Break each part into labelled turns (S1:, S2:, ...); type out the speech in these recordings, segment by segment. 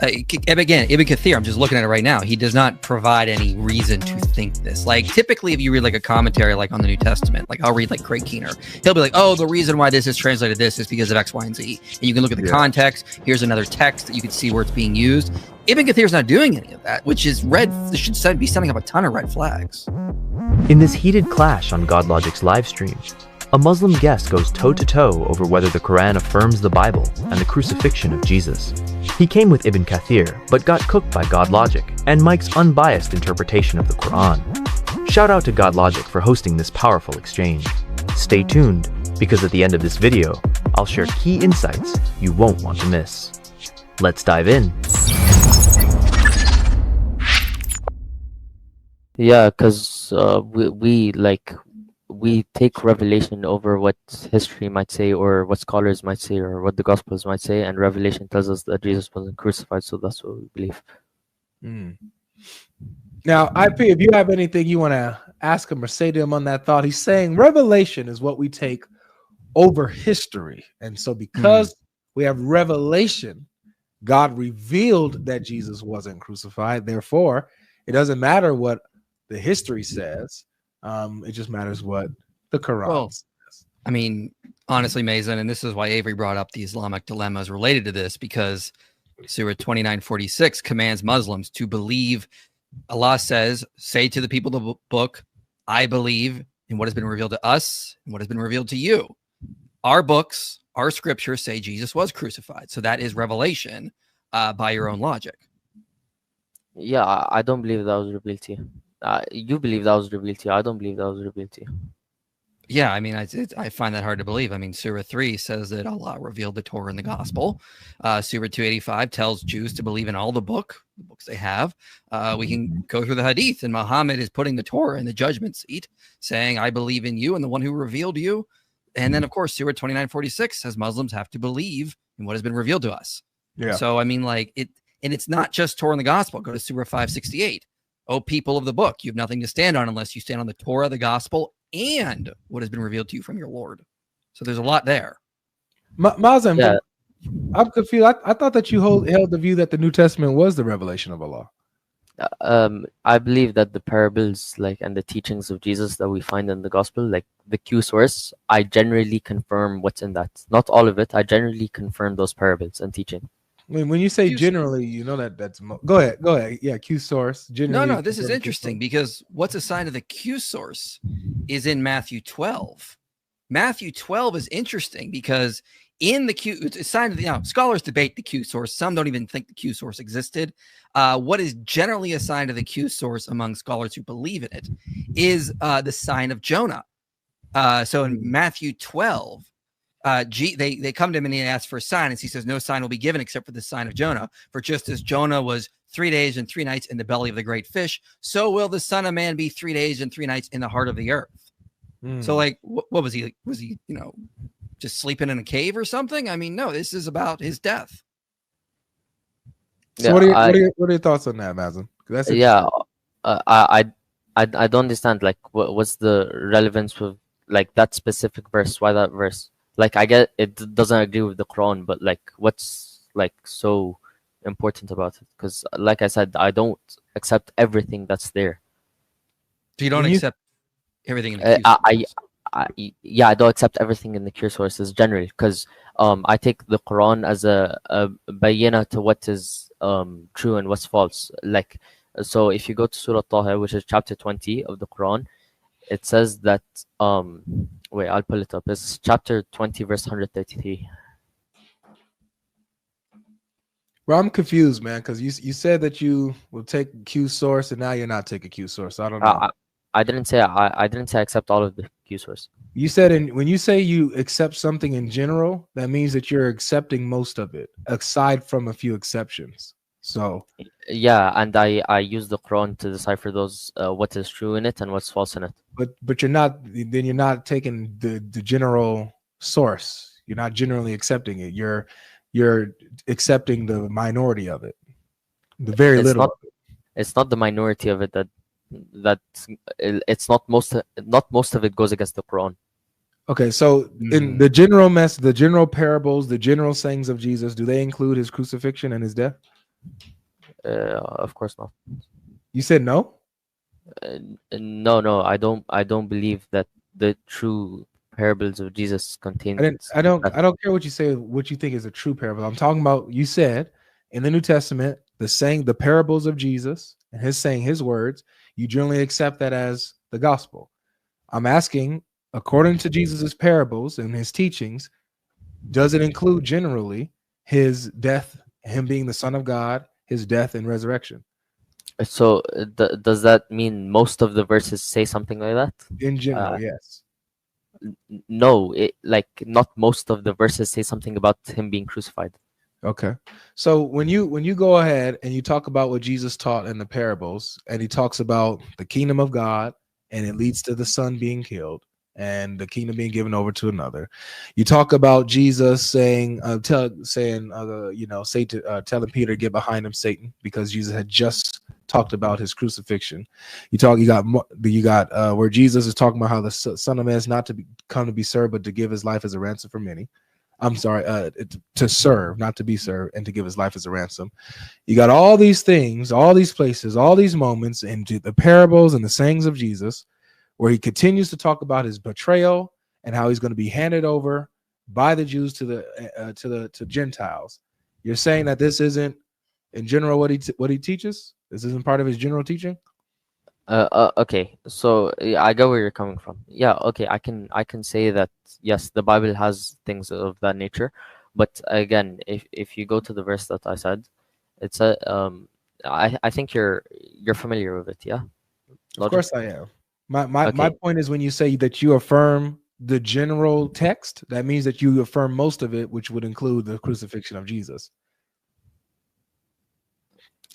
S1: Again, Ibn Kathir, I'm just looking at it right now. He does not provide any reason to think this. Like, typically, if you read like a commentary, like on the New Testament, like I'll read like Craig Keener, he'll be like, "Oh, the reason why this is translated this is because of X, Y, and Z." And you can look at the context. Here's another text that you can see where it's being used. Ibn Kathir's not doing any of that, which is red. This should be sending up a ton of red flags.
S2: In this heated clash on GodLogic's live stream, a Muslim guest goes toe-to-toe over whether the Qur'an affirms the Bible and the crucifixion of Jesus. He came with Ibn Kathir, but got cooked by GodLogic and Mike's unbiased interpretation of the Qur'an. Shout out to GodLogic for hosting this powerful exchange. Stay tuned, because at the end of this video, I'll share key insights you won't want to miss. Let's dive in.
S3: Yeah, because we take revelation over what history might say or what scholars might say or what the Gospels might say, and revelation tells us that Jesus wasn't crucified, so that's what we believe.
S4: Now, IP, if you have anything you want to ask him or say to him on that thought, he's saying revelation is what we take over history. And so because we have revelation, God revealed that Jesus wasn't crucified. Therefore, it doesn't matter what the history says. It just matters what the Quran says.
S1: I mean, honestly, Mason, and this is why Avery brought up the Islamic dilemmas related to this, because Surah 29:46 commands Muslims to believe. Allah says, "Say to the people of the book, I believe in what has been revealed to us and what has been revealed to you." Our books, our scriptures say Jesus was crucified. So that is revelation by your own logic.
S3: Yeah, I don't believe that was revealed to you. You believe that was revealed to you. I don't believe that was revealed to you.
S1: Yeah, I mean, I find that hard to believe. I mean, Surah 3 says that Allah revealed the Torah and the Gospel. Surah 285 tells Jews to believe in all the books they have. We can go through the Hadith, and Muhammad is putting the Torah in the judgment seat, saying, "I believe in you and the one who revealed you." And then, of course, Surah 29:46 says Muslims have to believe in what has been revealed to us.
S4: Yeah.
S1: So, I mean, like, and it's not just Torah and the Gospel. Go to Surah 568. "O people of the book, you have nothing to stand on unless you stand on the Torah, the Gospel, and what has been revealed to you from your Lord." So there's a lot there.
S4: Mazam, I'm confused. I thought that you held the view that the New Testament was the revelation of Allah.
S3: I believe that the parables, and the teachings of Jesus that we find in the Gospel, like the Q source, I generally confirm what's in that. Not all of it. I generally confirm those parables and teaching.
S4: When you say generally, you know that's go ahead. Yeah, Q source. Generally,
S1: no, this is interesting because what's assigned to the Q source is in Matthew 12. Matthew 12 is interesting because in the Q, it's assigned to the, scholars debate the Q source. Some don't even think the Q source existed. What is generally assigned to the Q source among scholars who believe in it is the sign of Jonah. So in Matthew 12, they come to him and he asks for a sign, and he says, "No sign will be given except for the sign of Jonah. For just as Jonah was 3 days and 3 nights in the belly of the great fish, so will the Son of Man be 3 days and 3 nights in the heart of the earth." So, like, what was he? Was he, just sleeping in a cave or something? I mean, no, this is about his death.
S4: So, what are your thoughts on that, Mazen?
S3: I don't understand. Like, what's the relevance with that specific verse? Why that verse? I get it doesn't agree with the Quran, but what's so important about it? Because like I said, I don't accept everything that's there.
S1: So you don't accept everything in the
S3: I don't accept everything in the Q sources generally, because I take the Quran as a Bayyināt to what is true and what's false. So if you go to Surah Taha, which is chapter 20 of the Quran, it says that wait, I'll pull it up. It's chapter 20, verse 133.
S4: Well, I'm confused, man, because you said that you will take Q source, and now you're not taking Q source. I don't know.
S3: I didn't say I accept all of the Q source.
S4: You said when you say you accept something in general, that means that you're accepting most of it, aside from a few exceptions. So
S3: yeah, and I use the Quran to decipher those what is true in it and what's false in it.
S4: But you're not taking the general source. You're not generally accepting it. You're accepting the minority of it, the very little.
S3: It's not the minority of it that it's not most of it goes against the Quran.
S4: Okay, so in the general parables, the general sayings of Jesus, do they include his crucifixion and his death?
S3: Of course not.
S4: You said no.
S3: No, I don't believe that the true parables of Jesus contain
S4: I don't
S3: that.
S4: care what you say. What you think is a true parable. I'm talking about. You said in the New Testament, the parables of Jesus and his saying his words. You generally accept that as the gospel. I'm asking, according to Jesus's parables and his teachings, does it include generally his death, him being the Son of God, his death and resurrection?
S3: So does that mean most of the verses say something like that?
S4: In general, yes.
S3: No, like not most of the verses say something about him being crucified.
S4: Okay. So when you go ahead and you talk about what Jesus taught in the parables, and he talks about the kingdom of God, and it leads to the son being killed and the kingdom being given over to another. You talk about Jesus saying, telling Peter to get behind him, Satan, because Jesus had just talked about his crucifixion. You got where Jesus is talking about how the Son of Man is not to come to be served, but to give his life as a ransom for many. I'm sorry, to serve, not to be served, and to give his life as a ransom. You got all these things, all these places, all these moments into the parables and the sayings of Jesus, where he continues to talk about his betrayal and how he's going to be handed over by the Jews to Gentiles. You're saying that this isn't, in general, what he teaches? This isn't part of his general teaching?
S3: Okay, so yeah, I get where you're coming from. Yeah, okay, I can say that yes, the Bible has things of that nature, but again, if you go to the verse that I said, it's a I think you're familiar with it, yeah?
S4: Of course I am. My point is, when you say that you affirm the general text, that means that you affirm most of it, which would include the crucifixion of Jesus.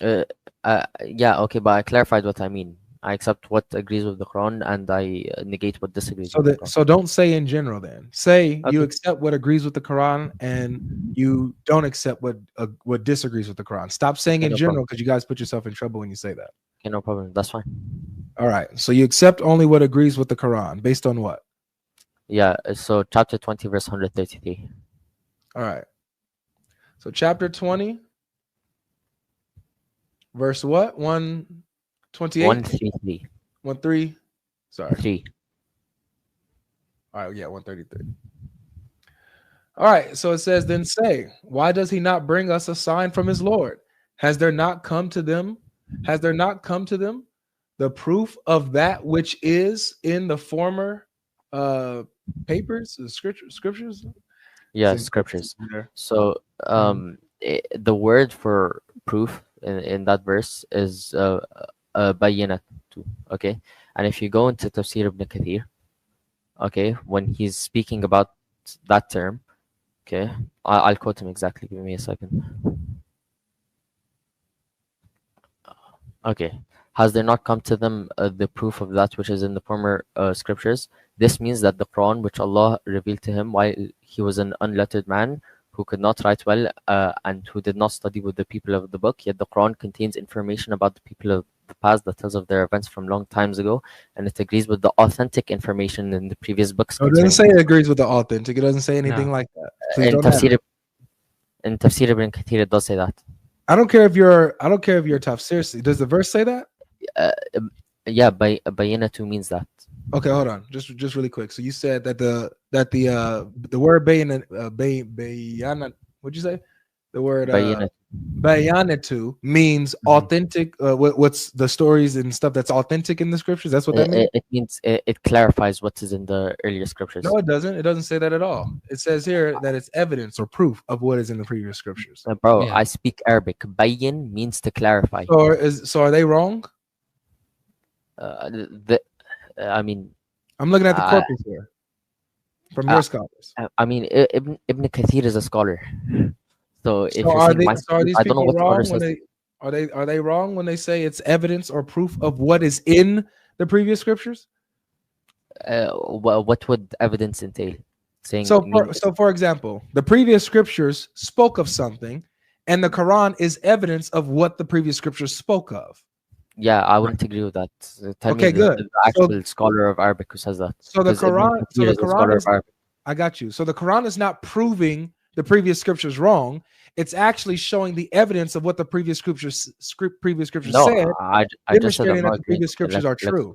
S3: Yeah, okay, but I clarified what I mean. I accept what agrees with the Quran and I negate what disagrees with the Quran.
S4: So don't say in general then. Say you
S3: Okay.
S4: accept what agrees with the Quran and you don't accept what disagrees with the Quran. Stop saying in
S3: no
S4: general,
S3: problem.
S4: because you guys put yourself in trouble when you say that.
S3: Okay, no problem. That's fine.
S4: All right. So you accept only what agrees with the Quran based on what?
S3: Yeah, so chapter 20, verse 133.
S4: All right. So chapter 20, verse what? 128?
S3: 133.
S4: 13. Sorry.
S3: 3.
S4: All right, yeah, 133. All right, so it says, then say, why does he not bring us a sign from his Lord? Has there not come to them the proof of that which is in the former papers, the scriptures?
S3: Yeah, scriptures. So the word for proof in that verse is Bayyināt, okay? And if you go into tafsir ibn Kathir, okay, when he's speaking about that term, okay, I'll quote him exactly. Give me a second. Okay. Has there not come to them the proof of that which is in the former scriptures? This means that the Quran, which Allah revealed to him while he was an unlettered man who could not write well and who did not study with the people of the book, yet the Quran contains information about the people of the past that tells of their events from long times ago, and it agrees with the authentic information in the previous books.
S4: No, it doesn't say it agrees with the authentic. It doesn't say anything like that. Please
S3: In
S4: don't
S3: in Tafsir ibn Kathir, it does say that.
S4: I don't care if you're tafsir. Does the verse say that?
S3: Yeah, Bayyināt means that.
S4: Okay, hold on, just really quick. So you said that the word Bayyināt, what'd you say? The word Bayyināt means authentic. What's the stories and stuff that's authentic in the scriptures? That's what that means.
S3: It means it clarifies what is in the earlier scriptures.
S4: No, it doesn't. It doesn't say that at all. It says here that it's evidence or proof of what is in the previous scriptures.
S3: Bro, I speak Arabic. Bayyin means to clarify.
S4: So are they wrong?
S3: I mean,
S4: I'm looking at the corpus here from your scholars.
S3: I mean, Ibn Kathir is a scholar. So if
S4: are
S3: these
S4: people wrong are they wrong when they say it's evidence or proof of what is in the previous scriptures?
S3: What would evidence entail? Saying
S4: for example, the previous scriptures spoke of something, and the Quran is evidence of what the previous scriptures spoke of.
S3: Yeah, I wouldn't agree with that. Tell
S4: okay,
S3: me
S4: good.
S3: The actual scholar of Arabic who says that.
S4: So the Quran, I got you. So the Quran is not proving the previous scriptures wrong. It's actually showing the evidence of what the previous scriptures
S3: No,
S4: said,
S3: I just said I'm
S4: demonstrating that
S3: not
S4: the
S3: agreeing
S4: previous
S3: with the
S4: scriptures are true.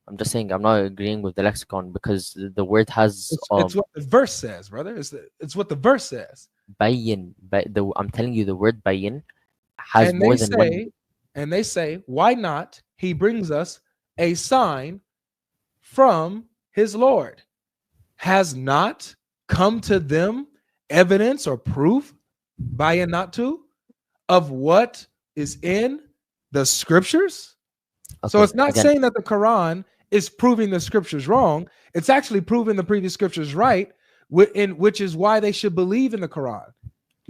S3: I'm just saying I'm not agreeing with the lexicon because the word has
S4: It's what the verse says, brother. It's what the verse says.
S3: bayyin. I'm telling you, the word bayyin has
S4: And
S3: more than one.
S4: they say, why not? He brings us a sign from his Lord. Has not come to them evidence or proof, Bayyināt to, of what is in the scriptures? So
S3: Okay,
S4: it's not
S3: again,
S4: saying that the Quran is proving the scriptures wrong. It's actually proving the previous scriptures right, which is why they should believe in the Quran.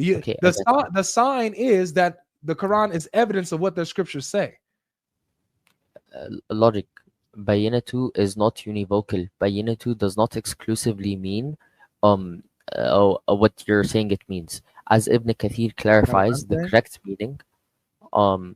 S3: okay, again,
S4: The sign is that the Quran is evidence of what the scriptures say.
S3: logic. Bayyinatu is not univocal. Bayyinatu does not exclusively mean what you're saying it means. As Ibn Kathir clarifies, the
S4: saying?
S3: correct meaning, um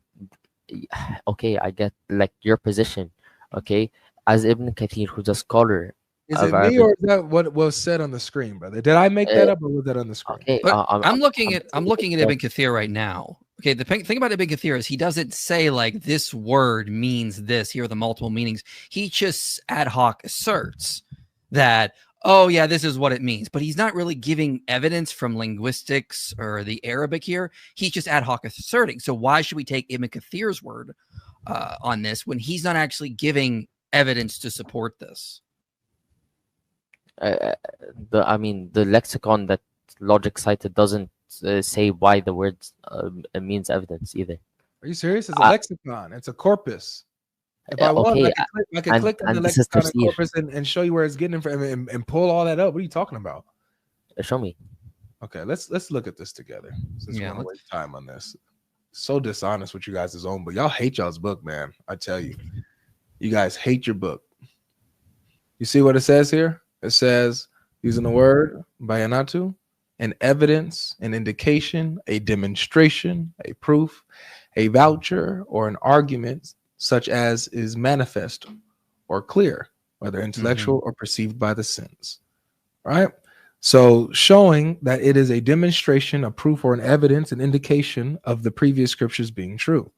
S3: okay, I get like your position. Okay, as Ibn Kathir, who's a scholar
S4: Is
S3: of
S4: it me
S3: Arabic,
S4: or is that what was said on the screen, brother? Did I make that up or was that on the screen?
S3: okay,
S1: But I'm looking at
S3: saying
S1: Ibn Kathir right now. Okay, the thing about Ibn Kathir is he doesn't say like this word means this. Here are the multiple meanings. He just ad hoc asserts that, oh yeah, this is what it means. But he's not really giving evidence from linguistics or the Arabic here. He's just ad hoc asserting. So why should we take Ibn Kathir's word on this when he's not actually giving evidence to support this?
S3: the lexicon that Logic cited doesn't say why the word means evidence either.
S4: Are you serious? It's a lexicon. It's a corpus. If I want,
S3: okay,
S4: I can click on the
S3: this is
S4: lexicon and
S3: tafsir.
S4: corpus and show you where it's getting from and pull all that up. What are you talking about?
S3: Show me.
S4: Okay, let's look at this together. Since
S1: Yeah,
S4: we want to waste time on this. So dishonest with you guys' own, but y'all hate y'all's book, man. I tell you, you guys hate your book. You see what it says here? It says, using the word Bayyināt, an evidence, an indication, a demonstration, a proof, a voucher, or an argument such as is manifest or clear, whether intellectual or perceived by the sense. Right? So showing that it is a demonstration, a proof, or an evidence, an indication of the previous scriptures being true.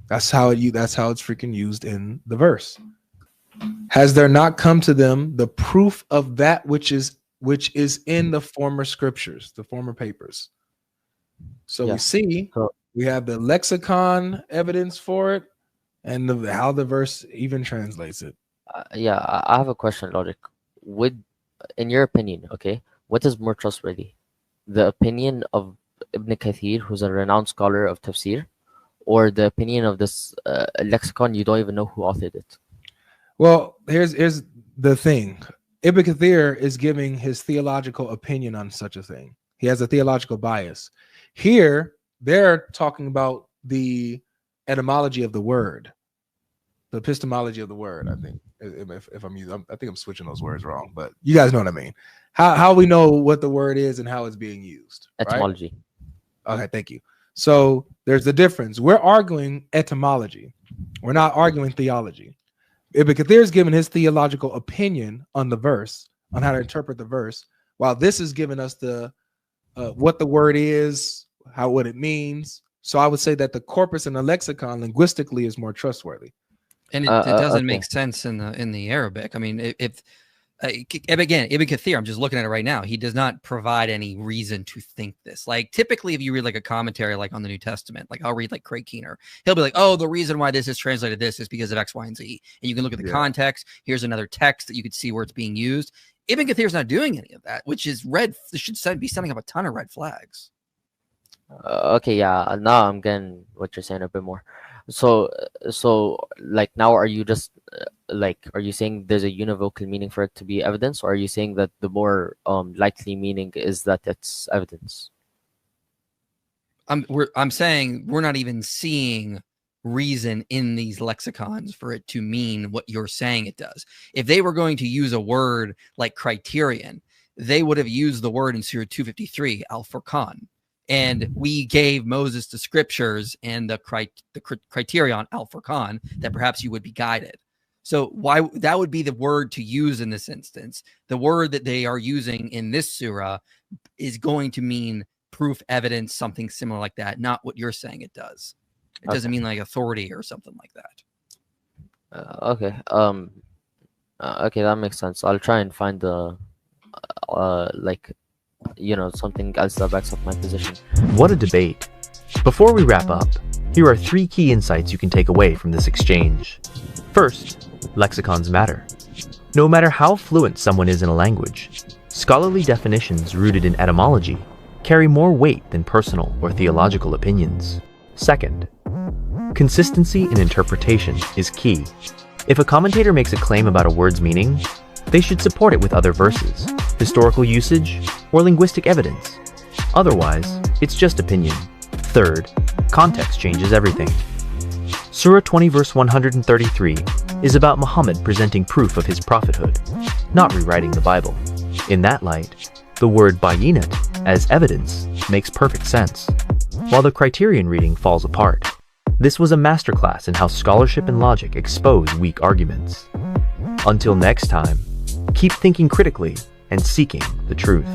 S4: That's how it's freaking used in the verse. Has there not come to them the proof of that which is in the former scriptures, the former papers? So we see we have the lexicon evidence for it, and how the verse even translates it.
S3: I have a question, Logic. In your opinion, okay, what is more trustworthy? The opinion of Ibn Kathir, who's a renowned scholar of tafsir, or the opinion of this lexicon you don't even know who authored it?
S4: Well, here's the thing. Ibn Kathir is giving his theological opinion on such a thing. He has a theological bias. Here, they're talking about the etymology of the word, the epistemology of the word. I think if I'm using, I think I'm switching those words wrong, but you guys know what I mean. How we know what the word is and how it's being used.
S3: Etymology.
S4: Right? Okay, thank you. So there's the difference. We're arguing etymology. We're not arguing theology. Ibn Kathir is giving his theological opinion on the verse, on how to interpret the verse, while this is giving us the what the word is, what it means. So I would say that the corpus and the lexicon linguistically is more trustworthy.
S1: And it doesn't make sense in the Arabic. I mean, if again, Ibn Kathir, I'm just looking at it right now. He does not provide any reason to think this. Like typically, if you read like a commentary, like on the New Testament, like I'll read like Craig Keener, he'll be like, "Oh, the reason why this is translated this is because of X, Y, and Z." And you can look at the context. Here's another text that you could see where it's being used. Ibn Kathir is not doing any of that, which is this should be setting up a ton of red flags.
S3: Okay, yeah. Now I'm getting what you're saying a bit more. So like now, are you just are you saying there's a univocal meaning for it to be evidence, or are you saying that the more likely meaning is that it's evidence?
S1: I'm saying we're not even seeing reason in these lexicons for it to mean what you're saying it does. If they were going to use a word like criterion, they would have used the word in Surah 253, al-Furqan. And we gave Moses the scriptures and the criterion al-Furqan that perhaps you would be guided. So why that would be the word to use in this instance. The word that they are using in this surah is going to mean proof, evidence, something similar like that, not what you're saying it does. It doesn't mean like authority or something like that.
S3: Okay. Okay, that makes sense. I'll try and find the like, something else that backs up my position.
S2: What a debate. Before we wrap up, here are 3 key insights you can take away from this exchange. First, lexicons matter. No matter how fluent someone is in a language, scholarly definitions rooted in etymology carry more weight than personal or theological opinions. Second, consistency in interpretation is key. If a commentator makes a claim about a word's meaning, they should support it with other verses, historical usage, or linguistic evidence. Otherwise, it's just opinion. Third, context changes everything. Surah 20 verse 133 is about Muhammad presenting proof of his prophethood, not rewriting the Bible. In that light, the word Bayyināt as evidence makes perfect sense, while the criterion reading falls apart. This was a masterclass in how scholarship and logic expose weak arguments. Until next time, keep thinking critically and seeking the truth.